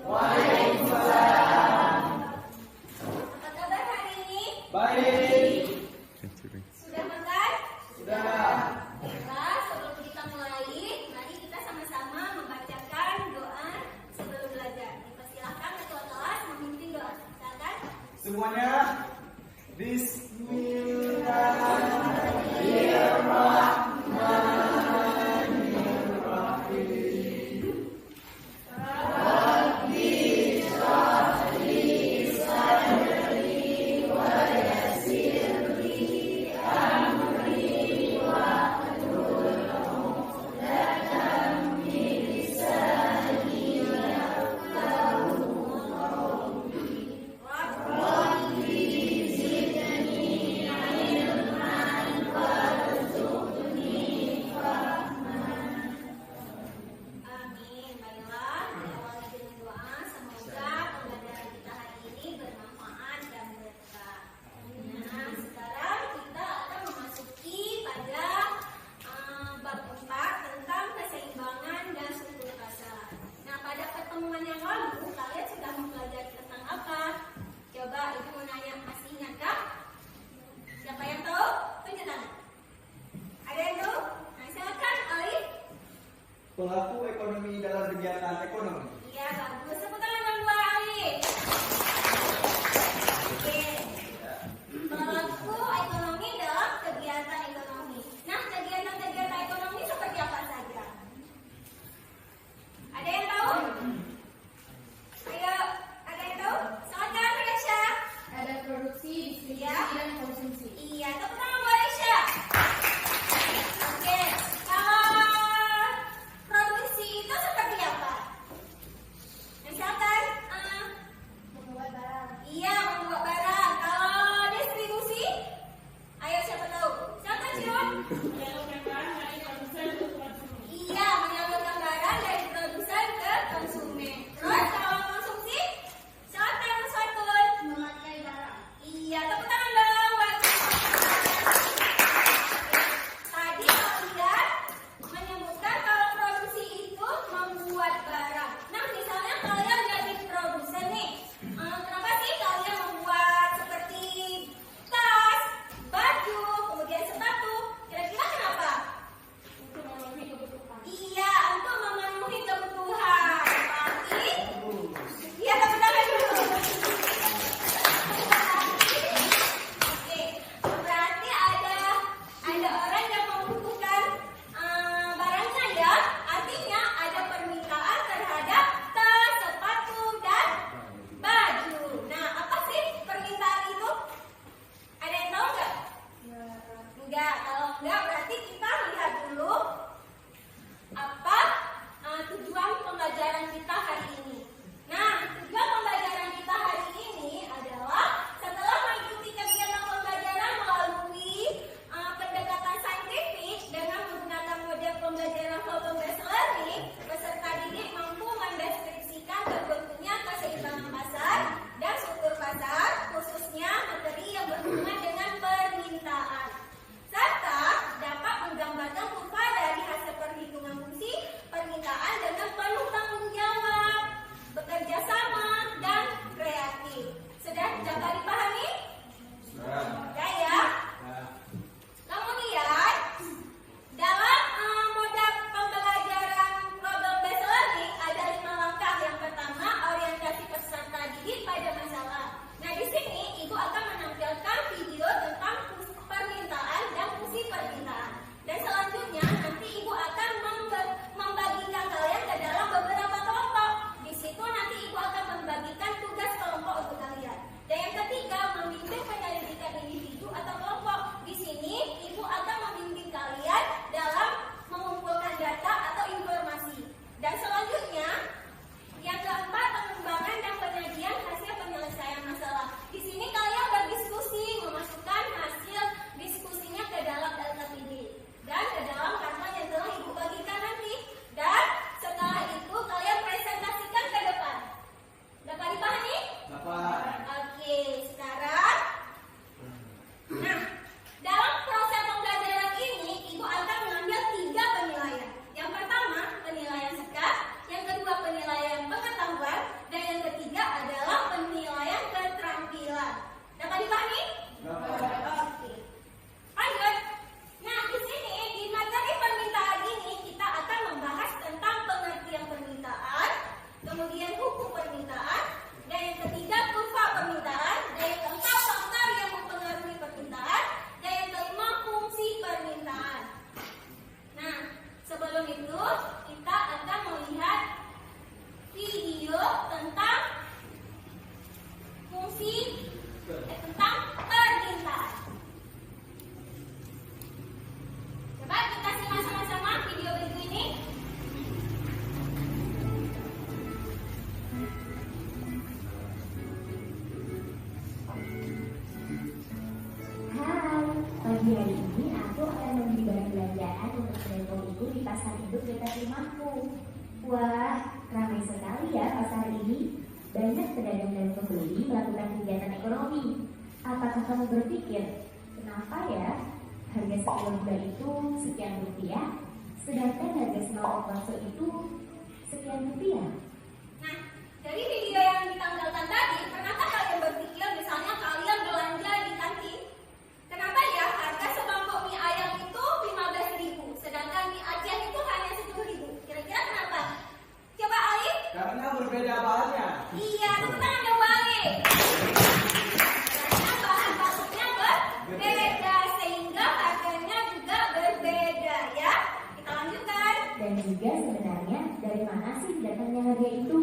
Apa kabar hari ini? Baik. Sudah makan? Sudah. Baiklah, sebelum kita mulai, mari kita sama-sama membacakan doa sebelum belajar. Dipersilakan ketua kelas memimpin doa. Silakan. Semuanya. Bismillah. Amin. Baiklah, diawali dengan doa. Semoga pembelajaran kita hari ini bermanfaat dan berkah. Nah, sekarang kita akan memasuki pada bab 4 tentang keseimbangan dan struktur kata. Nah, pada pertemuan yang lalu kalian sudah mempelajari tentang apa? Coba ibu mau nanya, masih ingatkah? Siapa yang tahu? Tunjuk tangan. Ada yang tahu? Nah, silakan Alif. Pelaku ekonomi dalam kegiatan ekonomi. Iya, bagus. Tepuk tangan yang buat Alif. Oke. Pelaku ekonomi dalam kegiatan ekonomi. Nah, kegiatan-kegiatan ekonomi seperti apa saja? Ada yang tahu? Ayo, ada yang tahu? Silakan, Resha. Ada produksi, distribusi, Iya. dan konsumsi. Iya, tepuk tangan buat Resha. Oke, kalau produksi itu seperti apa? Resha? kemudian hukum permintaan, dan yang ketiga kurva permintaan, dan yang keempat faktor yang mempengaruhi permintaan, dan yang kelima fungsi permintaan. Nah, sebelum itu kita akan melihat video tentang tentang permintaan. Coba kita simak sama-sama video berikut ini. Hai, pagi hari ini aku akan membeli barang belanjaan untuk kedai kopiku di pasar induk dekat rumahku. Wah, ramai sekali ya pasar ini. Banyak pedagang dan pembeli melakukan kegiatan ekonomi. Apakah kamu berpikir, kenapa ya harga sekilo gula itu sekian rupiah, sedangkan harga semangkok bakso itu sekian rupiah? Nah, dari video yang ditampilkan tadi, pernahkah kalian berpikir misalnya kalian belanja di kantin? Kenapa ya harga semangkok mie ayam itu 15.000, sedangkan mie Aceh itu hanya 10.000? Kira-kira kenapa? Coba Alif. Karena berbeda bahannya. Iya, tepuk tangan dong Alif. Karena bahan bakunya berbeda, sehingga harganya juga berbeda ya. Kita lanjutkan. Dan juga sebenarnya dari mana sih datangnya harga itu?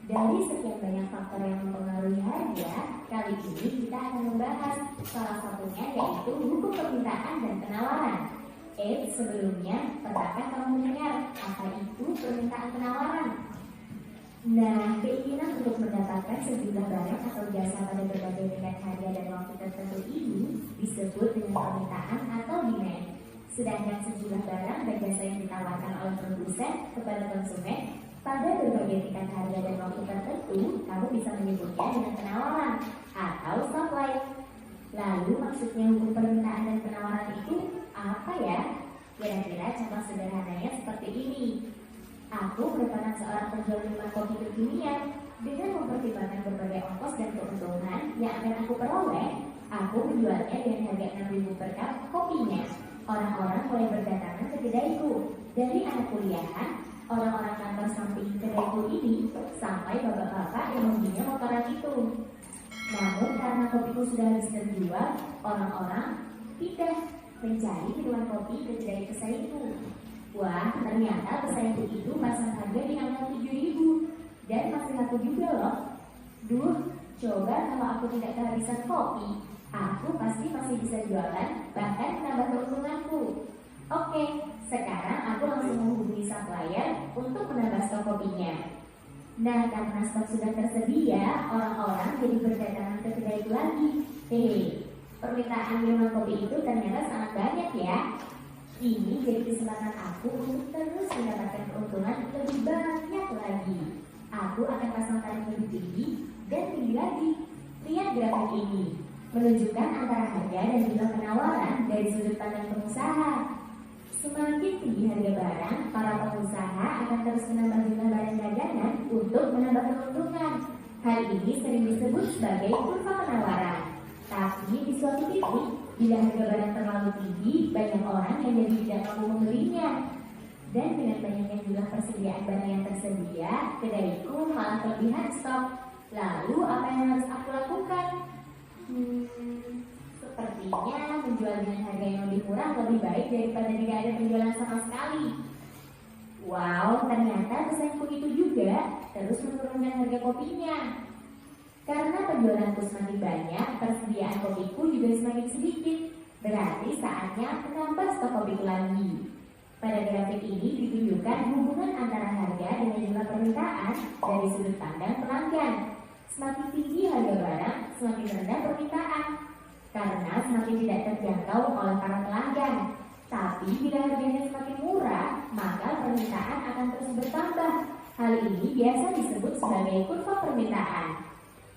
Dari sekian banyak faktor yang mempengaruhi harga, kali ini kita akan membahas salah satunya yaitu hukum permintaan dan penawaran. Sebelumnya, pernahkah kamu mendengar apa itu permintaan penawaran? Nah, keinginan untuk mendapatkan sejumlah barang atau jasa pada berbagai tingkat harga dan waktu tertentu ini disebut dengan permintaan atau demand. Sedangkan sejumlah barang dan jasa yang ditawarkan oleh produsen kepada konsumen pada berbagai tingkat harga dan waktu tertentu, kamu bisa menyebutnya dengan penawaran atau supply. Lalu maksudnya hukum permintaan dan penawaran itu apa ya? Kira-kira contoh sederhananya seperti ini. Aku merupakan seorang penjual minuman kopi kekinian. Dengan mempertimbangkan berbagai ongkos dan keuntungan yang akan aku peroleh, aku menjualnya dengan harga 6.000 per cup kopinya. Orang-orang mulai berdatangan ke kedaiku. Dari anak kuliahan, orang-orang kantor samping kedaiku ini, sampai bapak-bapak yang membelinya motoran itu. Namun karena kopiku sudah habis terjual, orang-orang pindah mencari minuman kopi ke kedai pesaingku. Wah, ternyata pesaingku itu pasang harga di angka 7.000 dan masih laku juga loh. Duh, coba kalau aku tidak kehabisan kopi, aku pasti masih bisa jualan, bahkan menambah keuntunganku. Oke, sekarang aku langsung menghubungi supplier untuk menambah stok kopinya. Nah, karena stok sudah tersedia, orang-orang jadi berdatangan ke kedaiku lagi. Permintaan minuman kopi itu ternyata sangat banyak ya. Ini jadi kesempatan aku untuk terus mendapatkan keuntungan lebih banyak lagi. Aku akan pasang tarif lebih tinggi dan tinggi lagi. Lihat grafik ini, menunjukkan antara harga dan jumlah penawaran dari sudut pandang pengusaha. Semakin tinggi harga barang, para pengusaha akan terus menambah jumlah barang dagangan untuk menambah keuntungan. Hal ini sering disebut sebagai kurva penawaran. Tapi di suatu titik, bila harga barang terlalu tinggi, banyak orang yang jadi tidak mampu membelinya. Dan dengan banyaknya jumlah persediaan barang yang tersedia, kedaiku malah kelebihan stok. Lalu apa yang harus aku lakukan? Sepertinya menjual dengan harga yang lebih murah lebih baik daripada tidak ada penjualan sama sekali. Wow, ternyata pesaingku itu juga terus menurunkan harga kopinya. Karena penjualanku semakin banyak, persediaan kopiku juga semakin sedikit. Berarti saatnya menambah stok kopiku lagi. Pada grafik ini ditunjukkan hubungan antara harga dengan jumlah permintaan dari sudut pandang pelanggan. Semakin tinggi harga barang, semakin rendah permintaan. Karena semakin tidak terjangkau oleh para pelanggan. Tapi bila harganya semakin murah, maka permintaan akan terus bertambah. Hal ini biasa disebut sebagai kurva permintaan.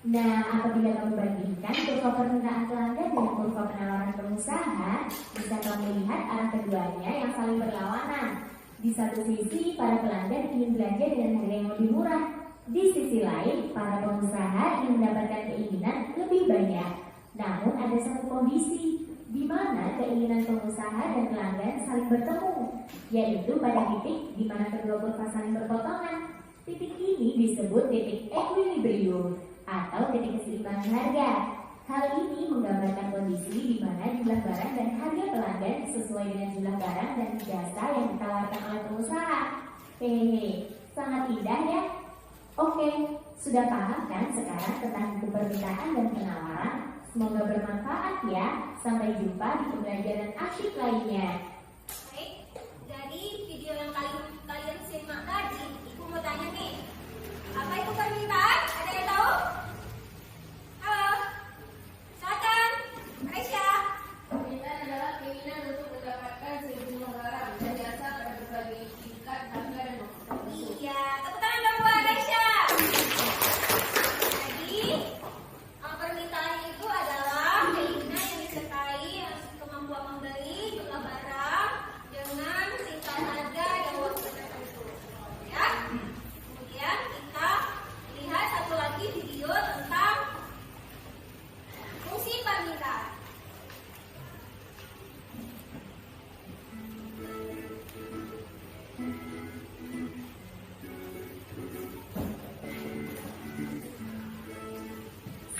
Nah, apabila kamu bandingkan kurva permintaan pelanggan dengan kurva penawaran pengusaha, bisa kamu lihat arah keduanya yang saling berlawanan. Di satu sisi, para pelanggan ingin belanja dengan harga yang lebih murah. Di sisi lain, para pengusaha ingin mendapatkan keinginan lebih banyak. Namun ada satu kondisi, di mana keinginan pengusaha dan pelanggan saling bertemu, yaitu pada titik di mana kedua kurva saling berpotongan. Titik ini disebut titik equilibrium atau titik keseimbangan harga. Hal ini menggambarkan kondisi di mana jumlah barang dan harga pelanggan sesuai dengan jumlah barang dan jasa yang ditawarkan oleh pengusaha. Hehehe, sangat indah ya. Oke, sudah paham kan sekarang tentang hukum permintaan dan penawaran? Semoga bermanfaat ya. Sampai jumpa di pembelajaran asyik lainnya. Baik, dari video yang kalian simak tadi, Ibu mau tanya nih, apa itu permintaan? Ada yang tahu? Halo, silakan, Aisyah. Permintaan adalah keinginan untuk mendapatkan sejumlah barang dan jasa pada berbagai tingkat harga dan waktu tertentu. Iya, tepuk tangan dong buat Aisyah. Jadi, permintaan itu adalah keinginan yang disertai kemampuan membeli jumlah barang dengan tingkat harga dan waktu tertentu. Ya. Kemudian kita lihat satu lagi video tentang fungsi permintaan.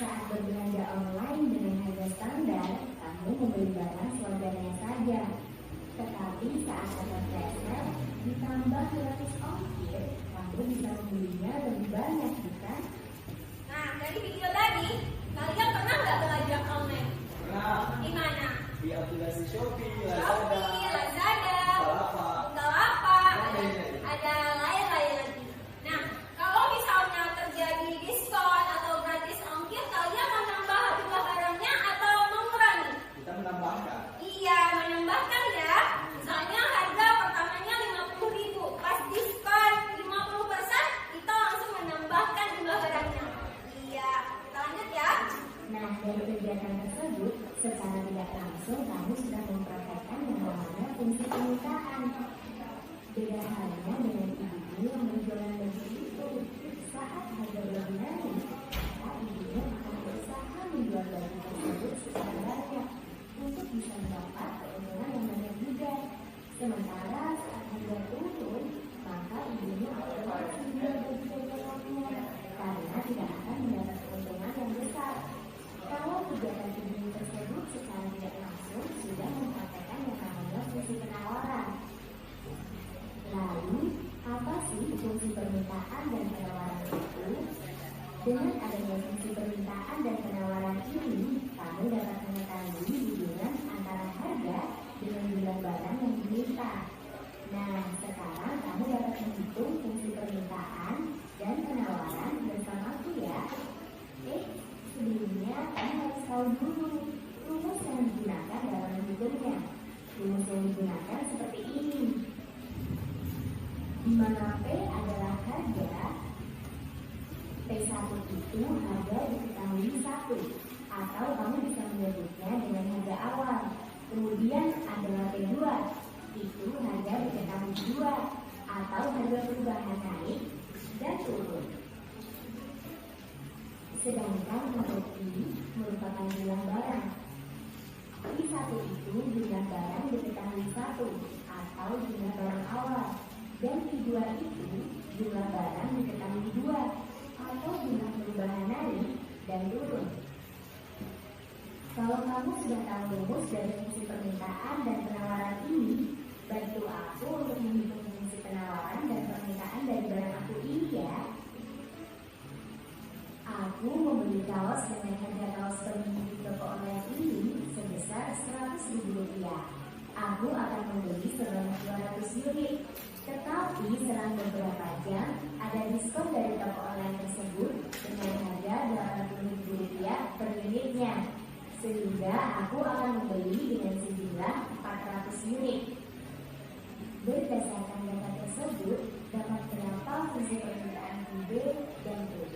Saat berbelanja online dengan harga standar, kamu membeli barang sewajarnya saja. Tetapi saat ada flash sale, ditambah gratis ongkir, kamu bisa membelinya lebih banyak, bukan? Nah, dari video tadi, kalian pernah nggak belanja online? Nah, Di mana? di aplikasi Shopee, Shopee, Lazada, Lazada, Bukalapak. Bukalapak, Ada ada lain-lain lagi. Nah, kalau misalnya terjadi diskon atau gratis ongkir, kalian menambah jumlah barangnya atau mengurangi? Kita menambahkan. Iya, menambahkan ya. Misalnya harga pertamanya 50.000, pas diskon 50%, kita langsung menambahkan jumlah barangnya. Iya, kita lanjut ya. Nah, dari kegiatan tersebut, secara tidak langsung kamu sudah mempraktekkan yang namanya fungsi permintaan. Beda halnya dengan ibumu yang berjualan baju itu. Saat harga baju naik, maka ibunya akan berusaha menjual baju tersebut secara banyak untuk bisa mendapat keuntungan yang banyak juga. Sementara saat harga turun, maka ibunya akan terus menjual baju dagangannya karena tidak akan mendapat keuntungan yang besar. Kalau kegiatan ini tersebut secara tidak langsung sudah mempraktekkan yang namanya fungsi penawaran. Lalu, apa sih fungsi permintaan dan penawaran itu? Dengan adanya fungsi permintaan dan penawaran ini, kamu dapat mengetahui hubungan antara harga dengan jumlah barang yang diminta. Nah, sekarang kamu dapat menghitung fungsi permintaan dan penawaran bersamaku ya. Sebelumnya, kamu harus tahu dulu rumus yang digunakan dalam menghitungnya. Rumus yang digunakan seperti ini. Di mana P adalah harga, P1 itu harga diketahui 1, atau kamu bisa menyebutnya dengan harga awal. Kemudian adalah P2, itu harga diketahui 2, atau harga perubahan naik dan turun. Sedangkan huruf I merupakan jumlah barang. I1 itu jumlah barang diketahui 1, atau jumlah barang awal. Dan I2 itu jumlah barang diketahui 2, atau jumlah perubahan naik dan turun. Kalau kamu sudah tahu rumus dari fungsi permintaan dan penawaran ini, bantu aku untuk menghitung fungsi penawaran dan permintaan dari barang aku ini ya. Aku membeli kaos dengan harga kaos premium di toko online ini sebesar Rp100.000. Aku akan membeli sebanyak 200 unit. Tetapi selang beberapa jam ada diskon dari toko online tersebut dengan harga Rp80.000 per unitnya. Sehingga aku akan membeli dengan sejumlah 400 unit. Berdasarkan data tersebut, dapat berapa fungsi permintaan QB dan QB?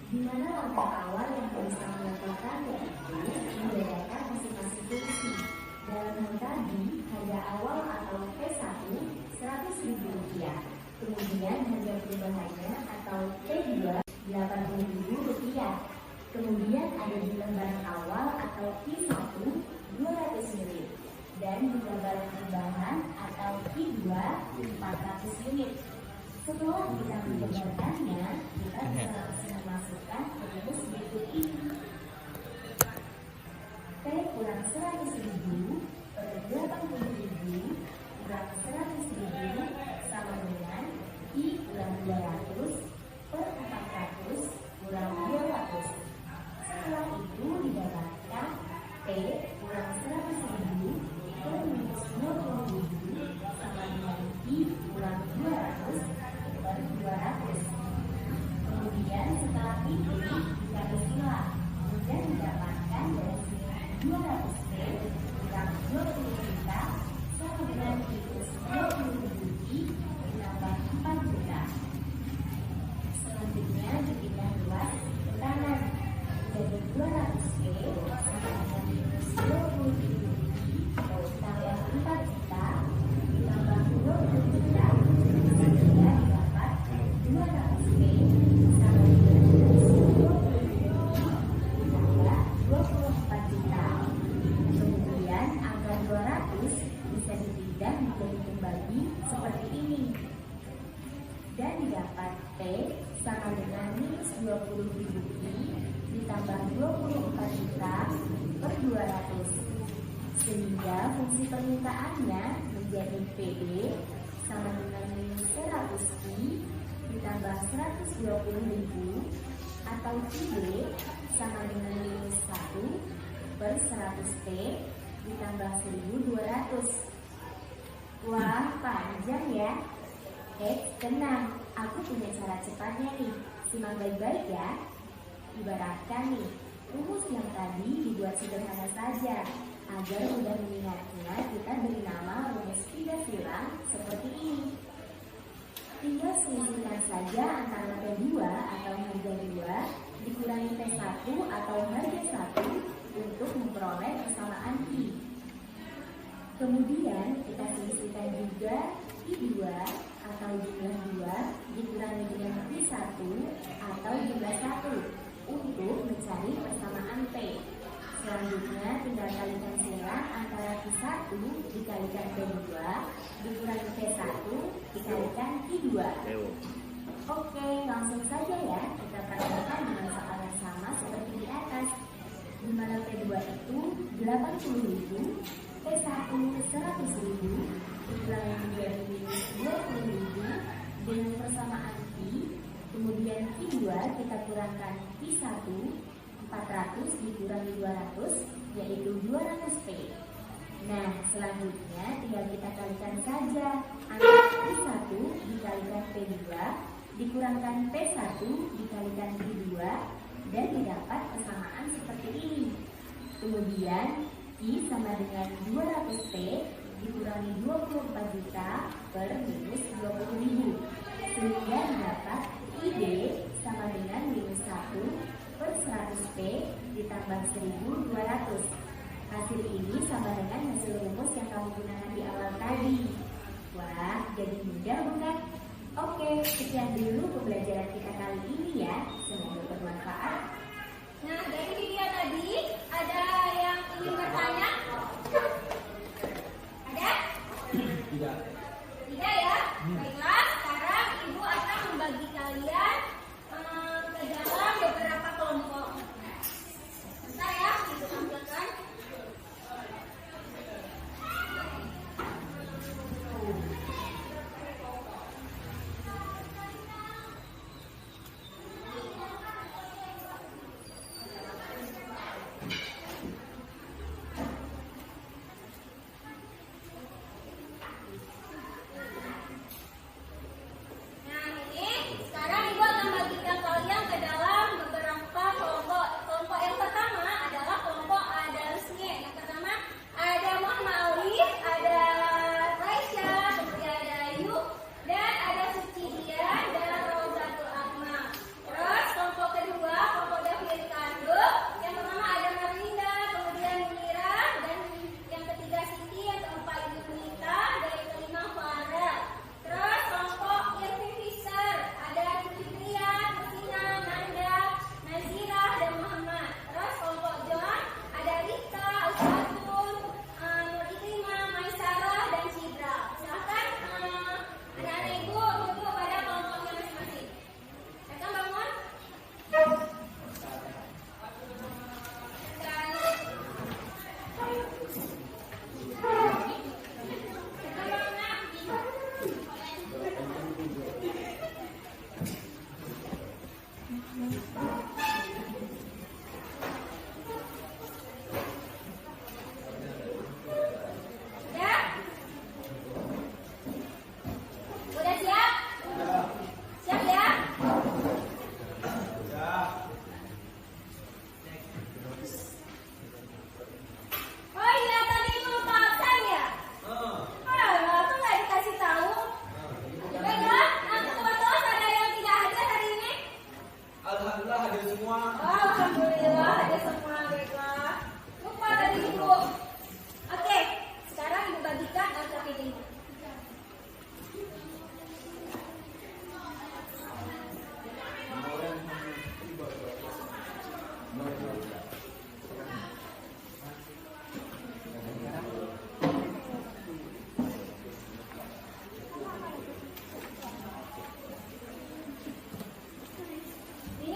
Di mana langkah awal yang harus kamu lakukan yaitu membedakan masing-masing fungsi. Dalam hal tadi, harga awal atau P1 Rp100.000, kemudian harga perubahannya atau P2 Rp80.000, kemudian ada jumlah barang awal atau P1 200 unit, dan jumlah barang tambahan atau P2 400 unit. Setelah kita menjabarkannya, sama dengan minus 20.000 I ditambah 24 juta per 200. Sehingga fungsi permintaannya menjadi PB sama dengan minus 100 I ditambah 120.000 atau PB sama dengan minus 1 per 100 P ditambah 1.200. Wah, panjang ya. Tenang, aku punya cara cepatnya nih. Simak baik-baik ya. Ibaratkan nih, rumus yang tadi dibuat sederhana saja. Agar mudah mengingatnya, kita beri nama rumus tiga silang seperti ini. Tinggal selisihkan saja antara P2 atau harga 2 dikurangi P1 atau harga 1 untuk memperoleh persamaan I. Kemudian kita selisihkan juga I2 atau jumlah 2 dikurangi dengan I1 atau jumlah 1 untuk mencari persamaan P. Selanjutnya tinggal kalikan silang antara I1 dikalikan P2 dikurangi P1 dikalikan I2. Oke, langsung saja ya kita praktekkan dengan soal yang sama seperti di atas. Di mana P2 itu 80.000, P1 100.000 dikurangi menjadi minus 20.000 dengan persamaan I. Kemudian I2 kita kurangkan I1 400 dikurangi 200 yaitu 200 P. Nah, selanjutnya tinggal kita kalikan saja antara I1 dikalikan P2 dikurangkan P1 dikalikan I2 dan didapat persamaan seperti ini. Kemudian I sama dengan 200 P dikurangi 24 juta per minus 20.000 sehingga dapat IB sama dengan minus 1 per 100 P ditambah 1.200. Hasil ini sama dengan hasil rumus yang kamu gunakan di awal tadi. Wah, jadi mudah bukan? Oke, sekian dulu pembelajaran kita kali ini ya. Semoga bermanfaat. Nah, dari video tadi ada yang ingin bertanya? Ada? Tidak. Tidak ya? Baiklah, sekarang Ibu akan membagi kalian ke dalam beberapa kelompok. Bentar ya, Ibu tampilkan.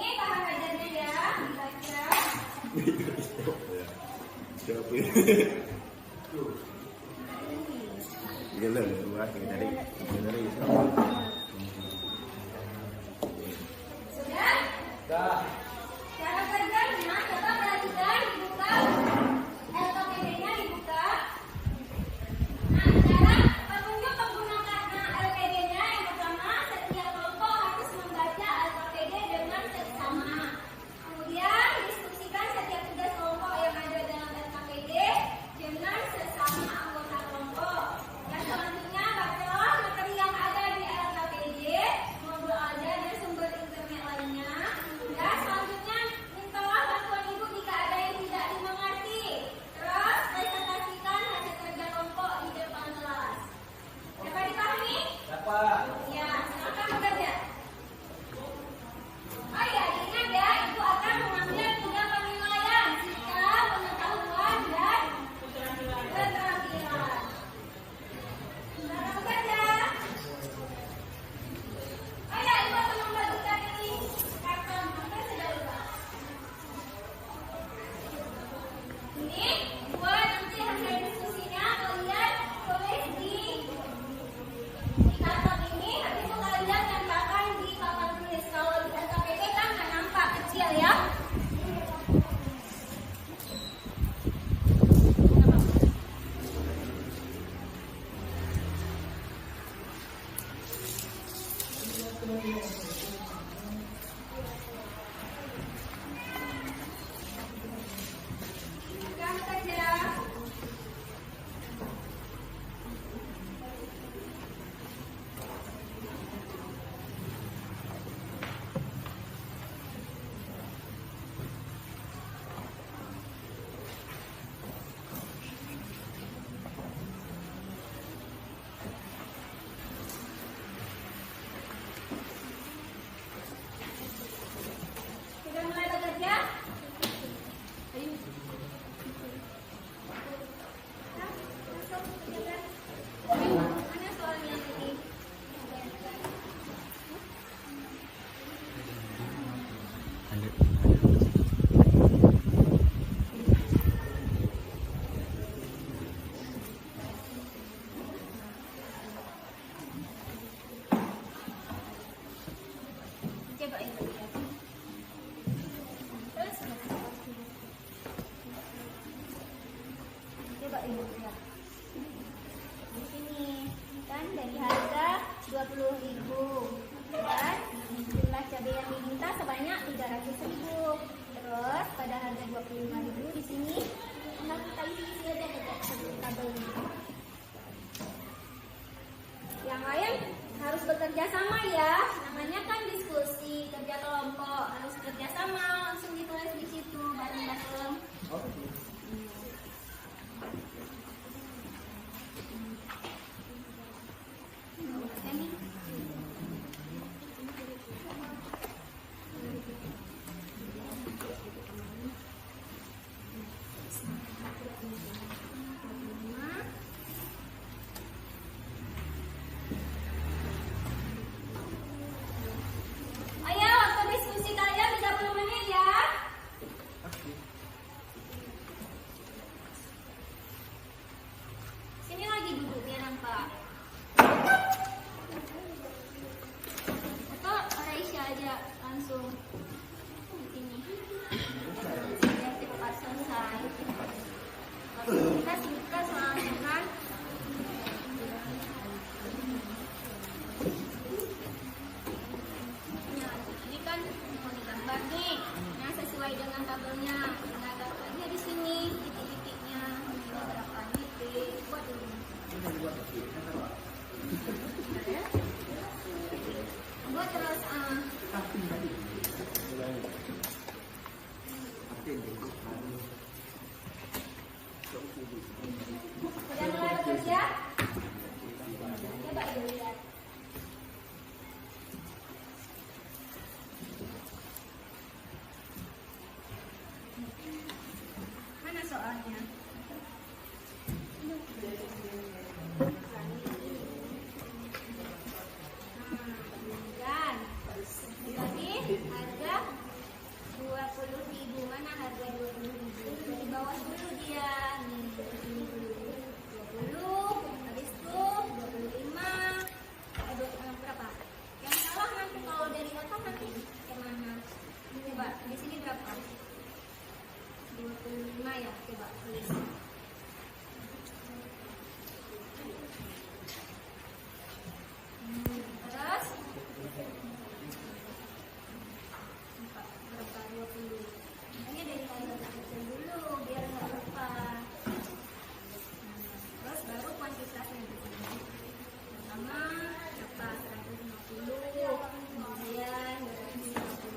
ini bahan ajarnya ya, dibaca. Siapa ini? Gila, buat dari Sudah? Dah. Cara kerjanya, coba perhatikan, dibuka. LKPD-nya dibuka. Nah, cara petunjuk menggunakan LKPD-nya yang pertama, setiap kelompok harus membaca LKPD dengan seksama. Kemudian, diskusikan setiap tugas kelompok yang ada dalam LKPD dengan sesama anggota kelompok. Yang selanjutnya, bacalah materi yang ada di LKPD, modul ada dan sumber internet lainnya. Dan selanjutnya, mintalah bantuan ibu jika ada yang tidak dimengerti. Terus, presentasikan hasil kerja kelompok di depan kelas. Dapat dipahami? Dapat. Ya, silakan bekerja. Oh ya, ingat ya, ibu akan mengambil 3 penilaian: sikap, pengetahuan, dan keterampilan. Cara bekerja. Oh ya, ibu akan membagikan ini karton, maka sudah lupa. Ini buat nanti hasil diskusinya kalian tulis di karton ini. Habis itu kalian tempelkan di papan tulis. Kalau di LKPD kan nggak nampak, kecil ya. Sudah bekerja. Sudah mulai bekerja? Nah, masuk, kerjakan. Mana soalnya ini? Coba ibu lihat. Terus coba ibu lihat. Di sini kan dari harga 20.000 dan jumlah cabai yang diminta sebanyak 300.000. Terus pada harga 25.000 di sini tinggal kita isi aja ke tabelnya. Yang lain harus bekerja sama ya. Namanya kan diskusi, kerja kelompok, harus kerja sama, langsung ditulis di situ bareng-bareng. Ini. Ayo, waktu diskusi kalian 30 menit ya. Sini lagi duduknya nampak. Atau Raisya aja langsung di sini. Biar cepat selesai. Kita singkat soalnya kan. Ini kan mau digambar nih. Nah, sesuai dengan tabelnya. Nah, gambarnya di sini titik-titiknya. Ini berapa titik? Buat dulu. Buat terus sudah mulai bekerja? Coba ibu lihat. Mana soalnya? Dan dibagi harga harga 20.000. Dari bawah dulu dia. Nih, dari sini dulu. 20, habis itu 25. Berapa? Yang salah nanti kalau dari atas nanti kemana? Coba di sini berapa? 25 ya, coba tulis. Terus berapa? 20. Makanya dari tanggal kecil dulu biar nggak lupa. Terus baru kuantitasnya di sini. Pertama berapa? 150. Kemudian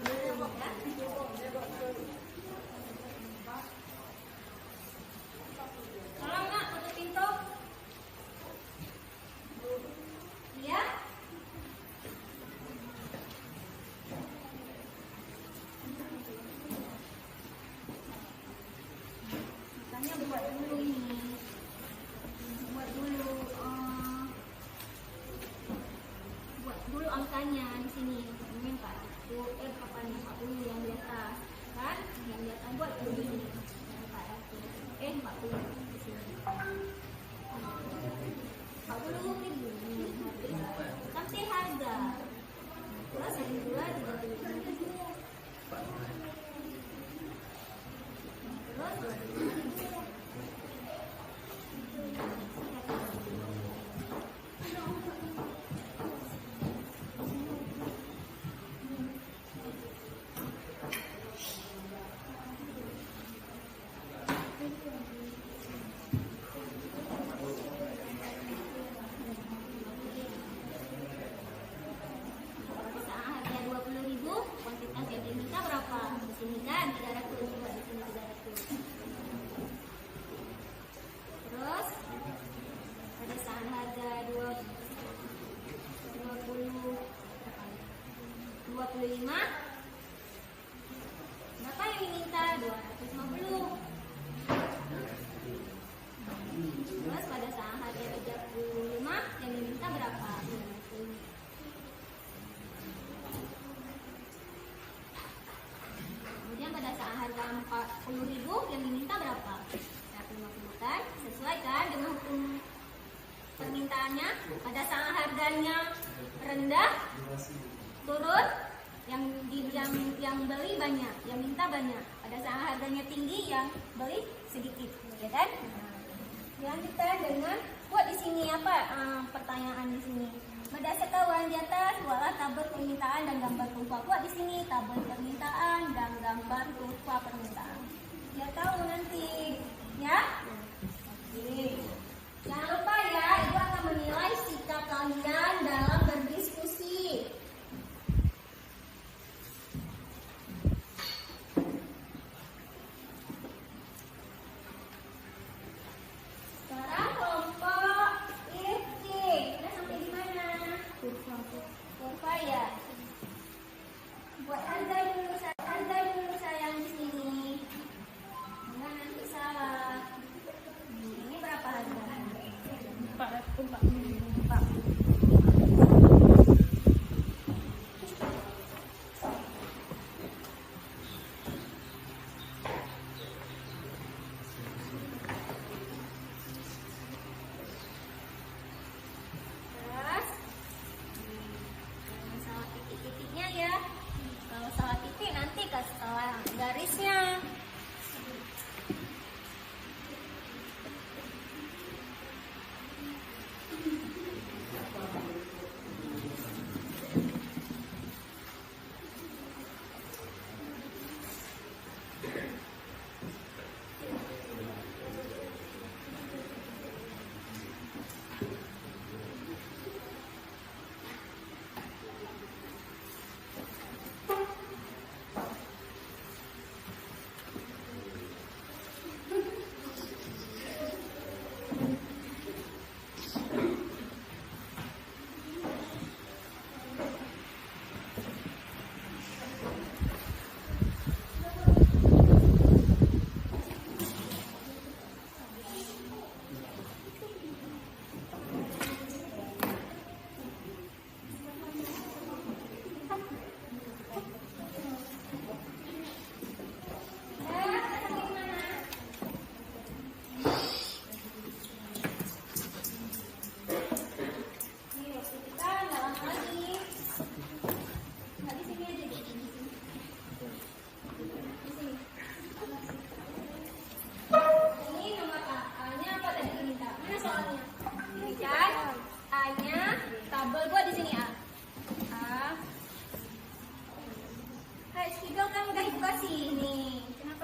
250 ya. Tolong nak tutup pintu. Iya. Makanya buat dulu ini. Buat dulu angkanya di sini. Ini 40 40 yang di atas. Kan? Yang di atas buat dulu ini. 40 di sini. 40.000 sampai harga. Terus yang kedua 35.000. Terus 25.000. Harga 20.000, kuantitas yang diminta berapa? Di sini kan 300, coba di sini 300. Terus pada saat harga 25, berapa yang diminta? 250. Terus pada saat harga 35 yang diminta berapa? 50. Kemudian pada saat harga 40.000 yang diminta berapa? 150 kan? Sesuai kan dengan hukum permintaannya? Pada saat harganya rendah turun, yang beli banyak, yang minta banyak. Pada saat harganya tinggi, yang beli sedikit, ya kan? Lanjutkan dengan buat di sini apa pertanyaan di sini. Berdasarkan di atas, buatlah tabel permintaan dan gambar kurva. Buat di sini tabel permintaan dan gambar kurva permintaan. Ya tahu nanti, ya. Oke. Jangan lupa ya, ibu akan menilai sikap kalian dalam berdiskusi. Sekarang kelompok IFC. Kita sampai di mana? Kurva ya. Buat harga dulu sayang di sini. Enggak nanti salah. Ini berapa harganya? 440. Terus jangan salah titik-titiknya ya. Kalau salah titik nanti kasih salah garisnya.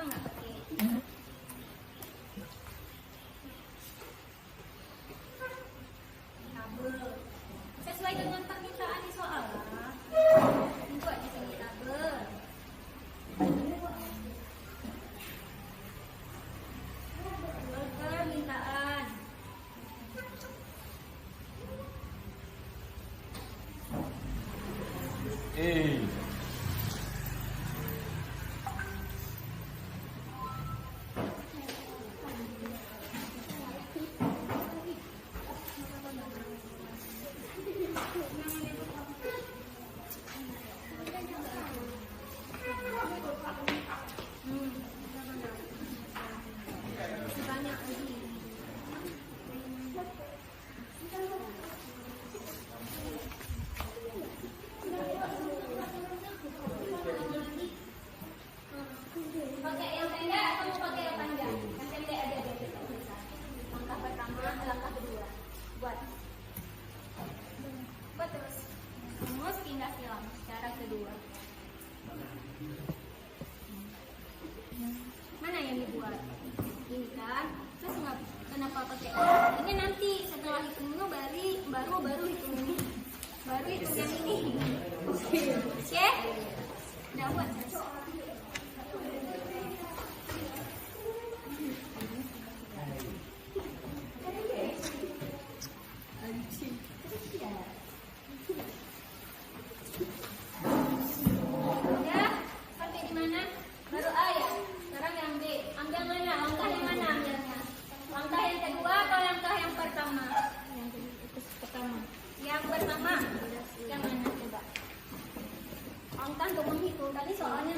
nggak pakai? Tabel. Sesuai dengan permintaan di soal. Buat di sini tabel. Permintaan. Banyak lagi. Pakai yang pendek atau mau pakai yang panjang? Yang pendek aja deh. Langkah pertama, langkah kedua. Buat terus. Terus pindah silang. Cara kedua. Mana yang dibuat? Ini kan. Terus kenapa pakai ini? Nanti setelah hitung dulu baru hitung ini. Baru hitung yang ini. Oke. Udah buat. Udah, sampai di mana? Baru A ya. Sekarang yang B. Ambil mana? Langkah yang mana ambilnya? Langkah yang kedua atau langkah yang pertama? Yang pertama. Yang mana coba? Langkah untuk menghitung. Tadi soalnya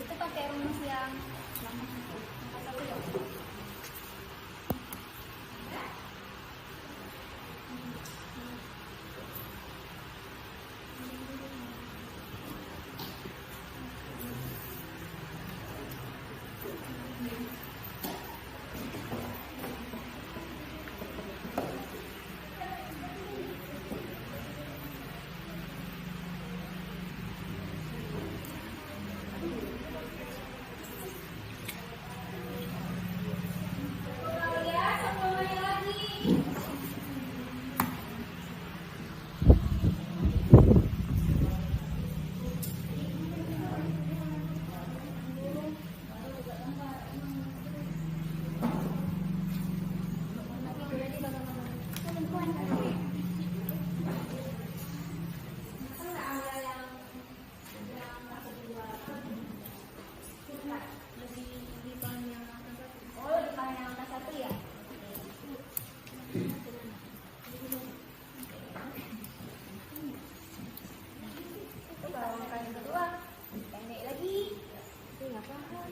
Itu pakai rumus yang angka 1 ya? Ya, satu main lagi. Oh, di paham yang angka 1 ya? Itu kalau angka yang kedua, pendek lagi. Itu nggak paham.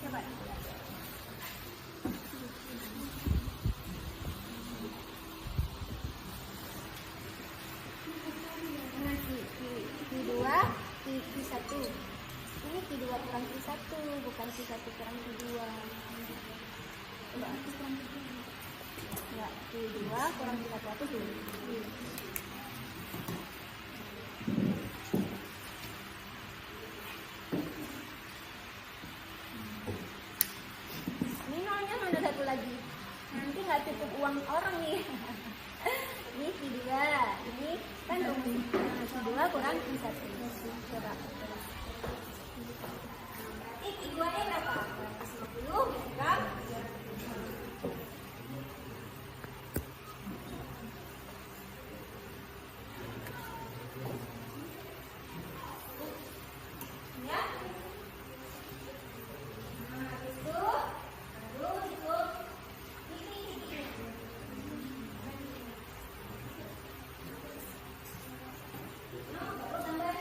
Coba. Nah, Q2, Q1. Ini Q2 kurang Q1, bukan Q1 kurang Q2. Coba. Enggak, Q2 kurang Q1 itu Q. Ini nolnya mana satu lagi? Nanti nggak cukup uang orang nih. Ini Q2, ini kan rumus Q2 kurang Q1. Coba. Berarti Q2-nya berapa? 50 gram. Ya. Nah, habis itu baru hitung ini. Nah, baru tambah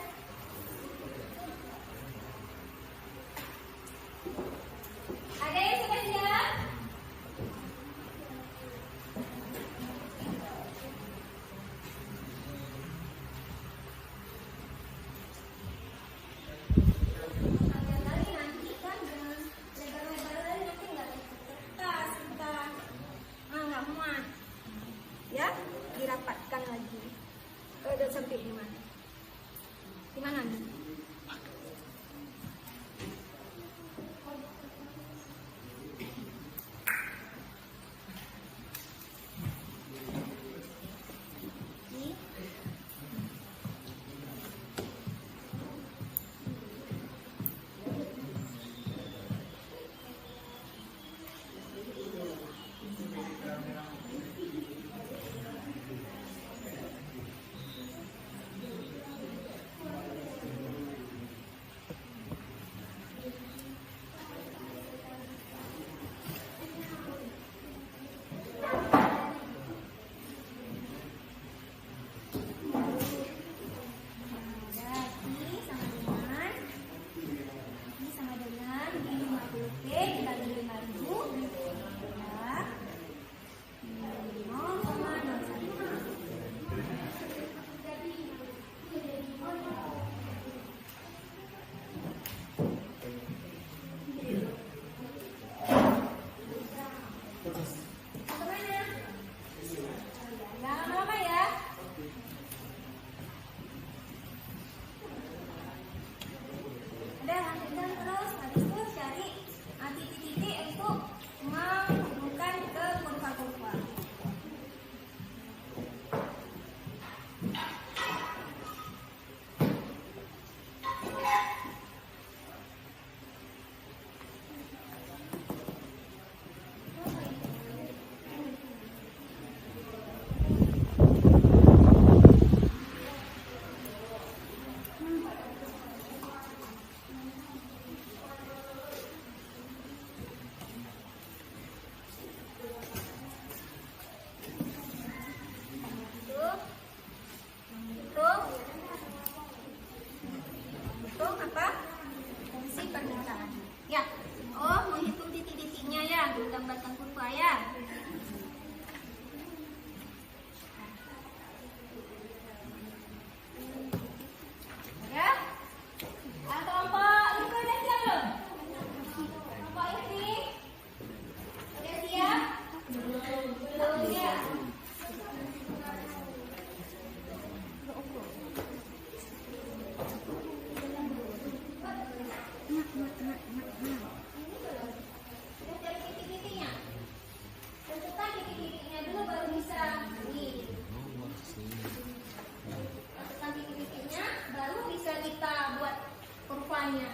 kurvanya.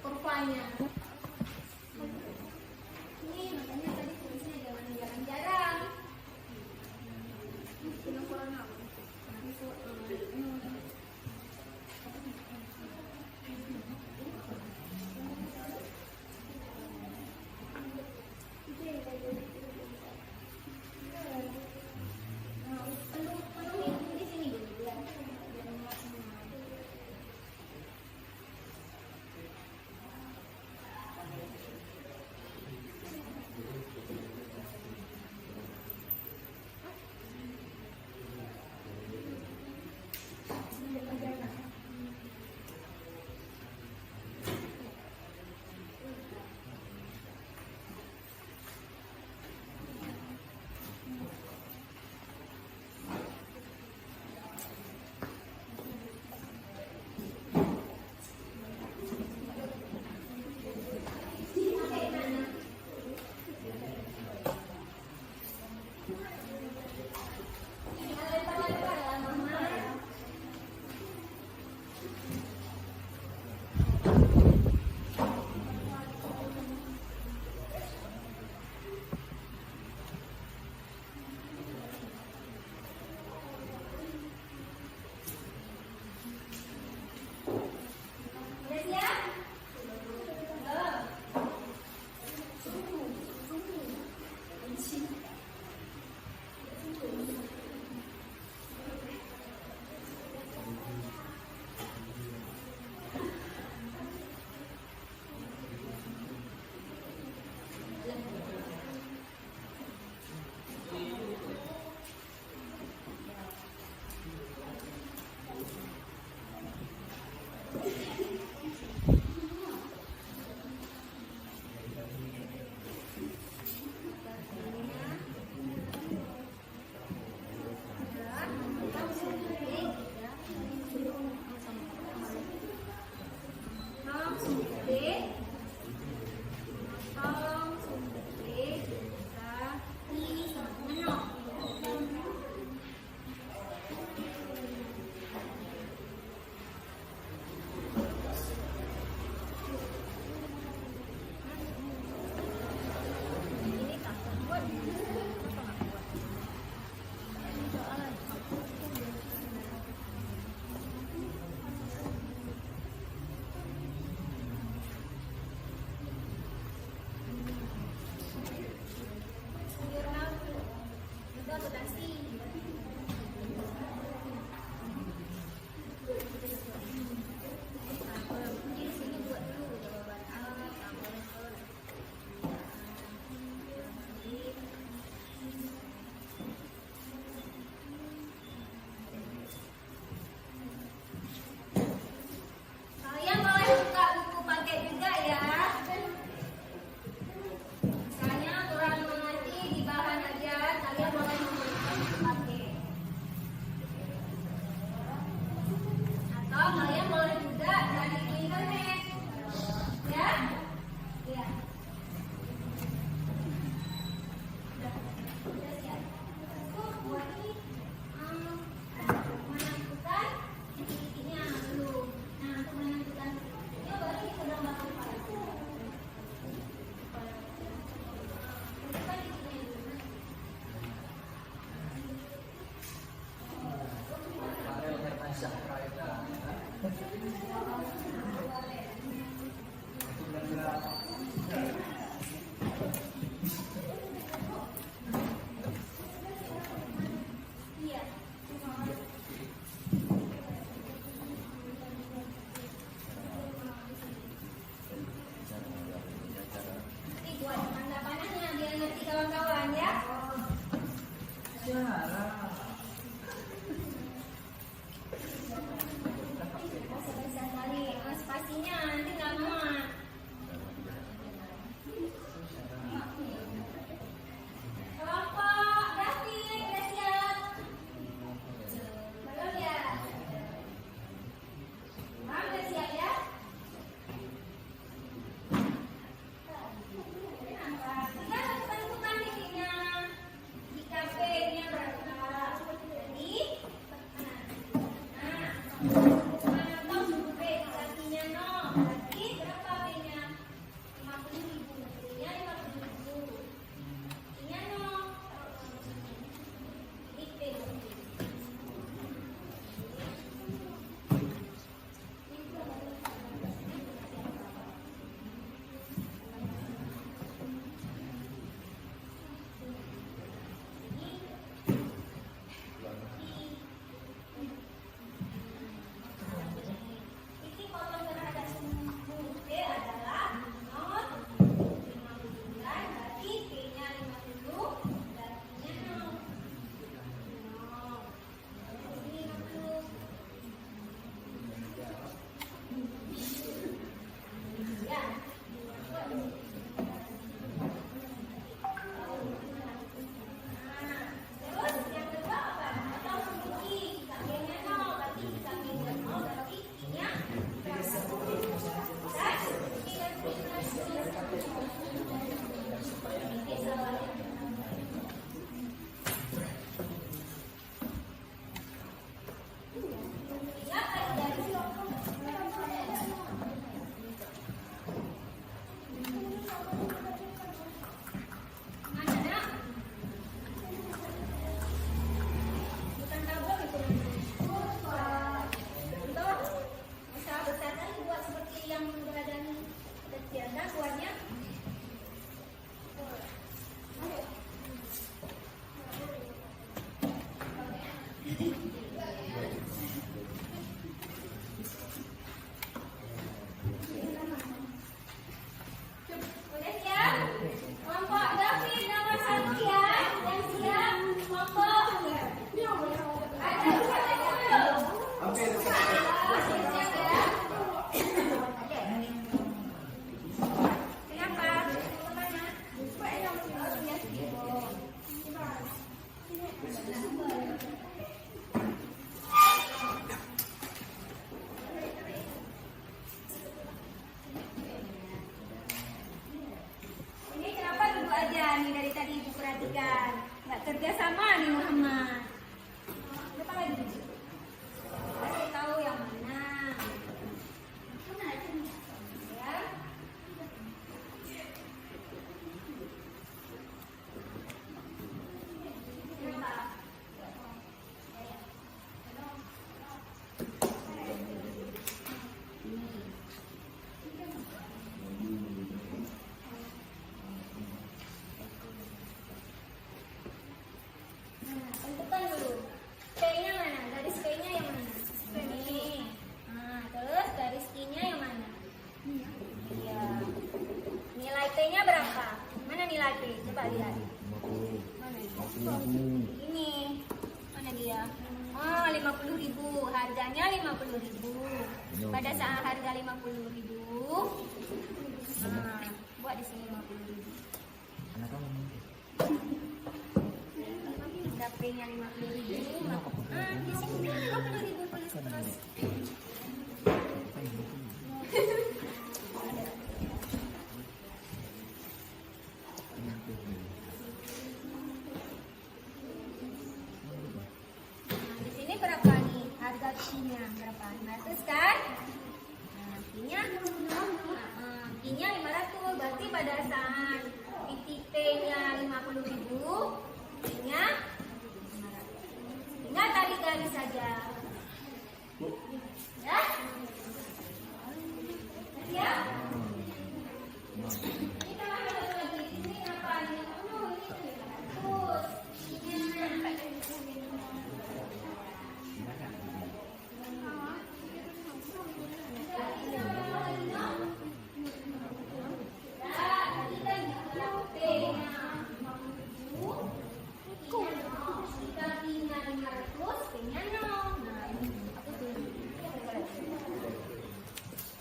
Kurvanya. Ini makanya tadi tulisnya jangan jarang-jarang. Penuhin di sini dulu biar muat semua. Udah siap? Kalian boleh buka buku pakai juga ya. Misalnya kurang mengerti di bahan aja, kalian boleh membuka buku pakai. Atau kalian boleh juga dari internet. Ya? Ya. Udah siap. Buat ini menentukan titik-titiknya dulu. Nah, untuk menentukan titiknya baru kita gambar kepala. Tentukan titiknya dulu. Farel Hermansyah Praita. Iya. Ini buat tanda panahnya biar ngerti kawan-kawan ya. Bisa sekali. perhatikan. Nggak kerja sama nih Muhammad. Apa lagi? Kasih tahu yang mana. Ya. Tentukan dulu. P-nya mana? Garis P-nya yang mana? Ini. Nah, terus garis I-nya yang mana? Iya. Nilai P-nya berapa? Mana nilai P? Coba lihat. Mana? Ini. Mana dia? Oh, 50.000. Harganya 50.000. Pada saat harga 50.000. Nah, buat di sini 50.000. Dapatnya 50.000. Di sini 50.000 tulis terus. Di sini berapa nih harga Q-nya? Berapa? 500 kan? Nah, Q-nya 500. Berarti pada saat titik P-nya 50.000, Q-nya tinggal tarik garis saja. Ya? Ya? Ini tambah satu lagi. Ini apa? Ini terus.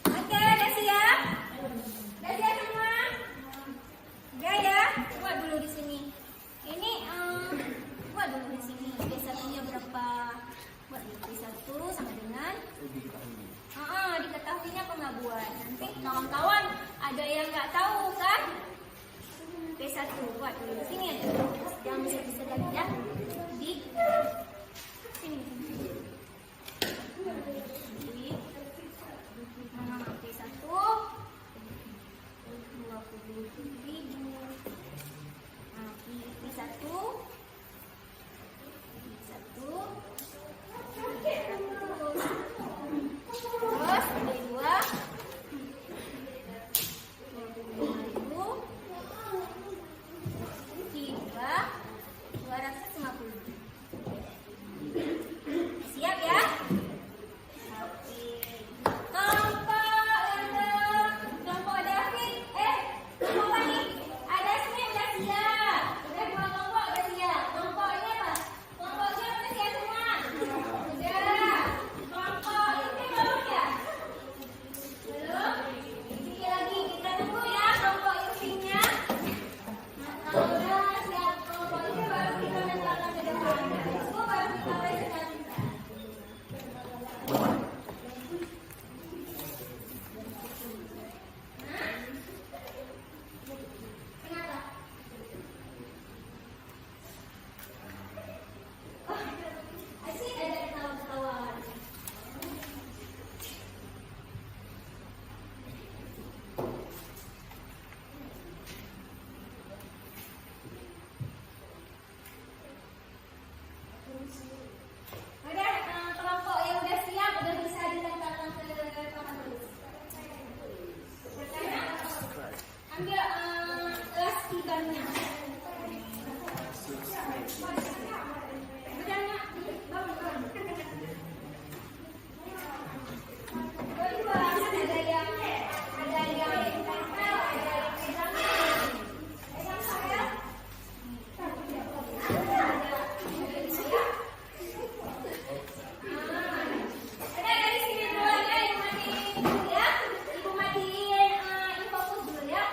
Oke, udah siap? Udah siap semua? Udah ya? Buat dulu di sini. Ini buat dulu di sini. B1-nya berapa? Buat B1 sama dengan diketahuinya pengabuan. Nanti kawan-kawan ada yang nggak tahu kan? B1 buat dulu di sini aja. Jangan bisa lagi ya. Di sini. P1 20.000. Terus B2 250. Siap ya? Oke. Kelompok David. Kelompok apa nih? Ada Smith udah siap. Udah 2 kelompok udah siap. Kelompok ini apa? Kelompoknya udah siap semua? Udah. Kelompok ini belum ya? Belum? Sedikit lagi kita tunggu ya kelompok isinya. Kalau udah siap kelompok ini baru kita menentukan ke depan. Itu baru kita presentasikan. Asik ada ketawa-ketawa. Udah kelompok yang udah siap udah bisa dilemparkan ke papan tulis. Pertama, ambil las tibannya. Kedua, ada yang tempel, ada yang pegangan. Pegang saya. Ada dari sini dulu ya, Ibu matiin dulu ya. Ibu matiin infokus dulu ya.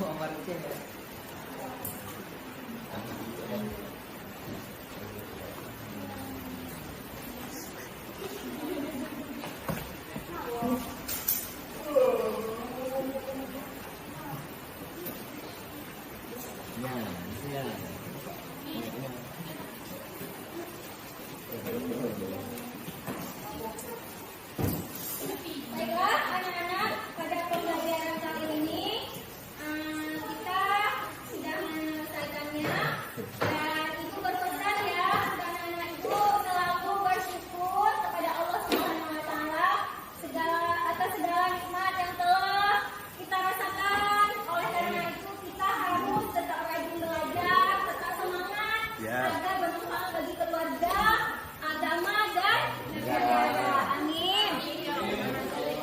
Cuma maricin ya. Baiklah anak-anak, pada pembelajaran kali ini kita sudah menyelesaikannya dan ibu berpesan ya anak-anak itu selalu bersyukur kepada Allah Subhanahu Wa Taala atas segala nikmat yang telah kita rasakan. Oleh karena itu kita harus tetap rajin belajar, tetap semangat agar bermanfaat bagi keluarga, agama dan negara. Amin.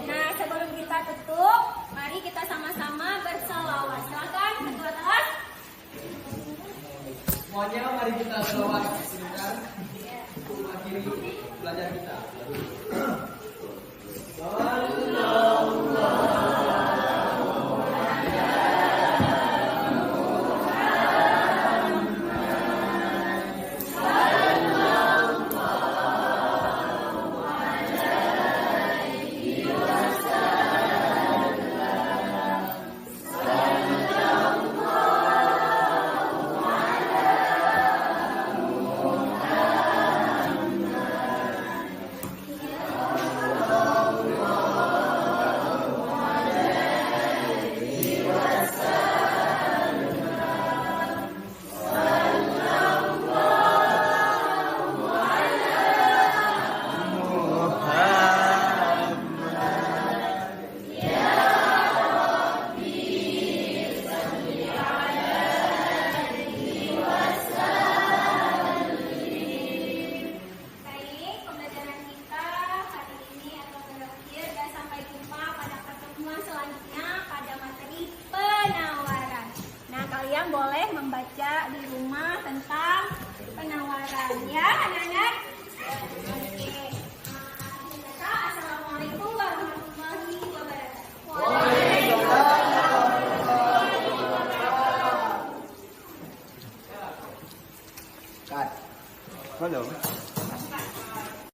Nah, sebelum kita tutup, mari kita sama-sama bersalawat. Silakan ketua kelas. Semuanya mari kita selawat sebentar untuk mengakhiri belajar kita. Baik, pembelajaran kita hari ini akan berakhir dan sampai jumpa pada pertemuan selanjutnya pada materi penawaran. Nah, kalian boleh membaca di rumah tentang penawaran ya, anak-anak.